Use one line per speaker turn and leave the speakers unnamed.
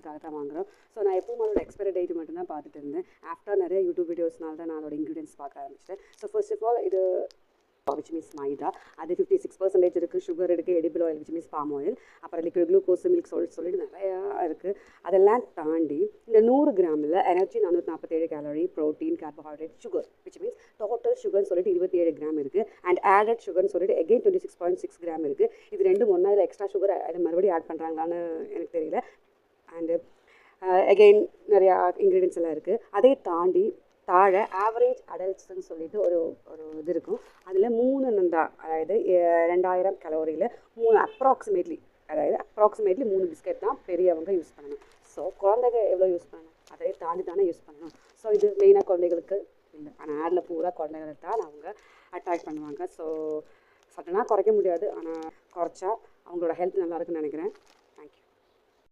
பெனிஃபிட்ஸ்க்காக தான் வாங்குறோம். ஸோ நான் எப்பவும் அதோட எக்ஸ்பைரி டேட் மட்டும் தான் பார்த்துட்டு இருந்தேன். ஆஃப்டர் நிறைய யூடியூப் வீடியோஸ்னால தான் நான் அதோட இன்க்ரீடியன்ஸ் பார்க்க ஆரம்பிச்சிட்டேன். ஸோ ஃபர்ஸ்ட் ஆஃப் ஆல் இது which means மைதா, அது 56% இருக்குது. சுகர் இருக்குது, edible oil which means palm oil, அப்புறம் லிக்விட் குளுக்கோஸ், மில்க் சால்ட் சொல்லிட்டு நிறையா இருக்குது. அதெல்லாம் தாண்டி இந்த 100 கிராமில் energy 447 calorie, protein, carbohydrate, sugar which means total சுகர்னு சொல்லிட்டு 27 கிராம் இருக்குது. அண்ட் ஆடட் சுகர்னு சொல்லிட்டு எகெயின் 26.6 கிராம் இருக்குது. இது ரெண்டும் ஒன்றா இல்லை எக்ஸ்ட்ரா சுகர் அது மறுபடியும் ஆட் பண்ணுறாங்களான்னு எனக்கு தெரியல. அண்டு அகெயின் நிறையா இன்க்ரீடியன்ஸ் எல்லாம் இருக்குது. அதை தாண்டி தாழை ஆவரேஜ் அடல்ட்ஸ்ன்னு சொல்லிட்டு ஒரு இது இருக்கும். அதில் 3 தான், அதாவது 2000 கலோரியில் 3 அப்ராக்சிமேட்லி 3 பிஸ்கெட் தான் பெரியவங்க யூஸ் பண்ணணும். ஸோ குழந்தைங்க எவ்வளோ யூஸ் பண்ணணும், அதை தாண்டி தானே யூஸ் பண்ணணும். ஸோ இது மெயினாக குழந்தைகளுக்கு இல்லை, ஆனால் ஆடில் பூரா குழந்தைகளை தான் அவங்க அட்டாக் பண்ணுவாங்க. ஸோ சட்டனாக குறைக்க முடியாது, ஆனால் குறைச்சா அவங்களோட ஹெல்த் நல்லா இருக்குன்னு நினைக்கிறேன்.